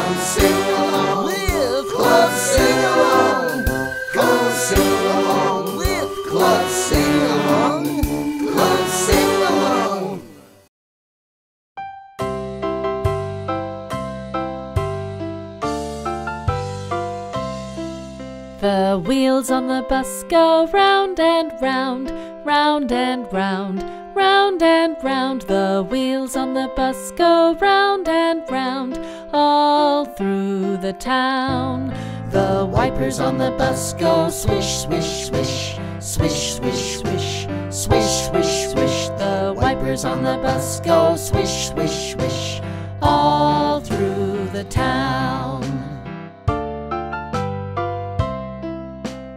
Come sing along with Club Sing Along. Come sing along with Club Sing Along. Club Sing Along. The wheels on the bus go round and round, round and round, round and round. The wheels on the bus go round and round, all through the town. The wipers on the bus go swish, swish, swish, swish, swish, swish, swish, swish, swish. The wipers on the bus go swish, swish, swish, all through the town.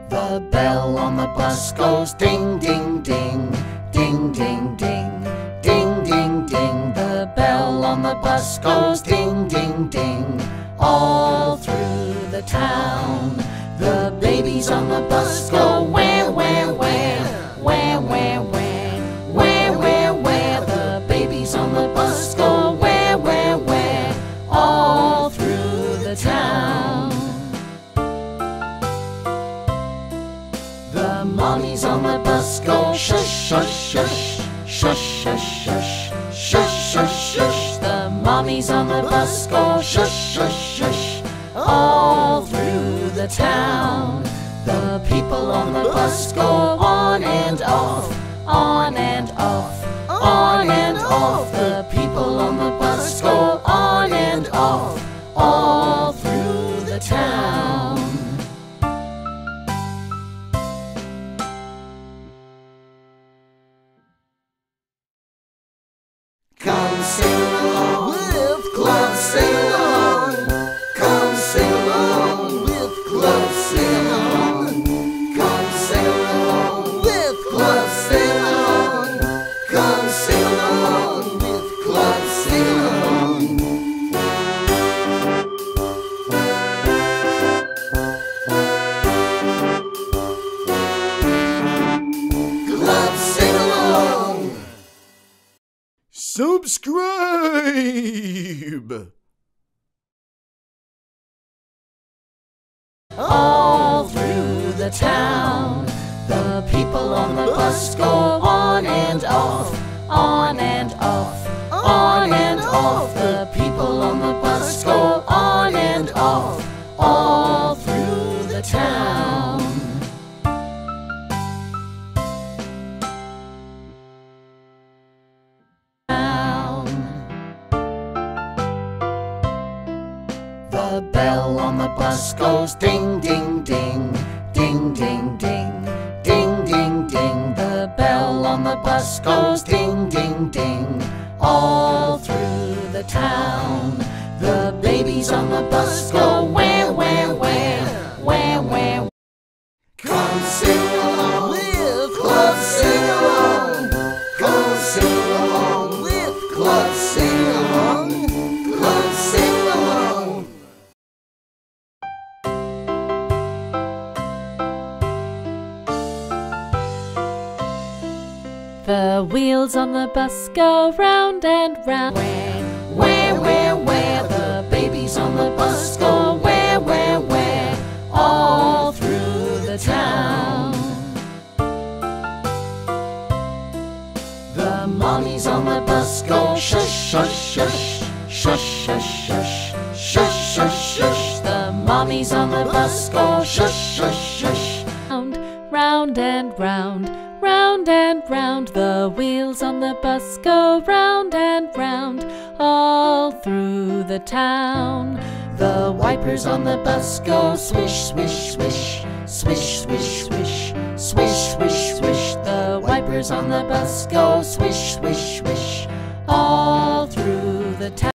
The bell on the bus goes ding, ding, ding, ding, ding, ding, ding, ding, ding. The bell on the bus goes ding, ding, ding, all through the town. The babies on the bus go wah, wah, wah, wah, wah, wah, wah, wah, wah. The babies on the bus go wah, wah, wah, all through the town. The mommies on the bus go shush, shush, shush, shush, shush, shush, shush, shush, shush. The mommies on the bus go shush, shush, shush, all through the town. The people on the bus go on and off, on and off, on and off. The people on the bus go on and off, all through the town. Come sing along with Club Sing Along. Come sing along with Club Sing Along. Come sing along with Club Sing Along. Come sing along with Club Sing Along. Club Sing Along. Subscribe! All through the town, the people on the bus go on and off, on and off, on and off. The people on the bus go on and off, all through the town. The bell on the bus goes ding, ding, ding, ding, ding, ding, ding, ding, ding. The bell on the bus goes ding, ding, ding, all through the town. The babies on the bus go wah, wah, wah, wah, wah. Come sing along with Club Sing Along. Come sing along with Club Sing Along. Club Sing Along. The wheels on the bus go round and round, wah, wah, wah. The babies on the bus go wah, wah, wah, all through the town. The mommies on the bus go shush, shush, shush, shush, shush, shush, shush, shush, shush. The mommies on the bus go shush, shush, shush. Round and round, round and round. The wheels on the bus go round and round, all through the town. The wipers on the bus go swish, swish, swish, swish, swish, swish, swish, swish, swish. The wipers on the bus go swish, swish, swish, all through the town.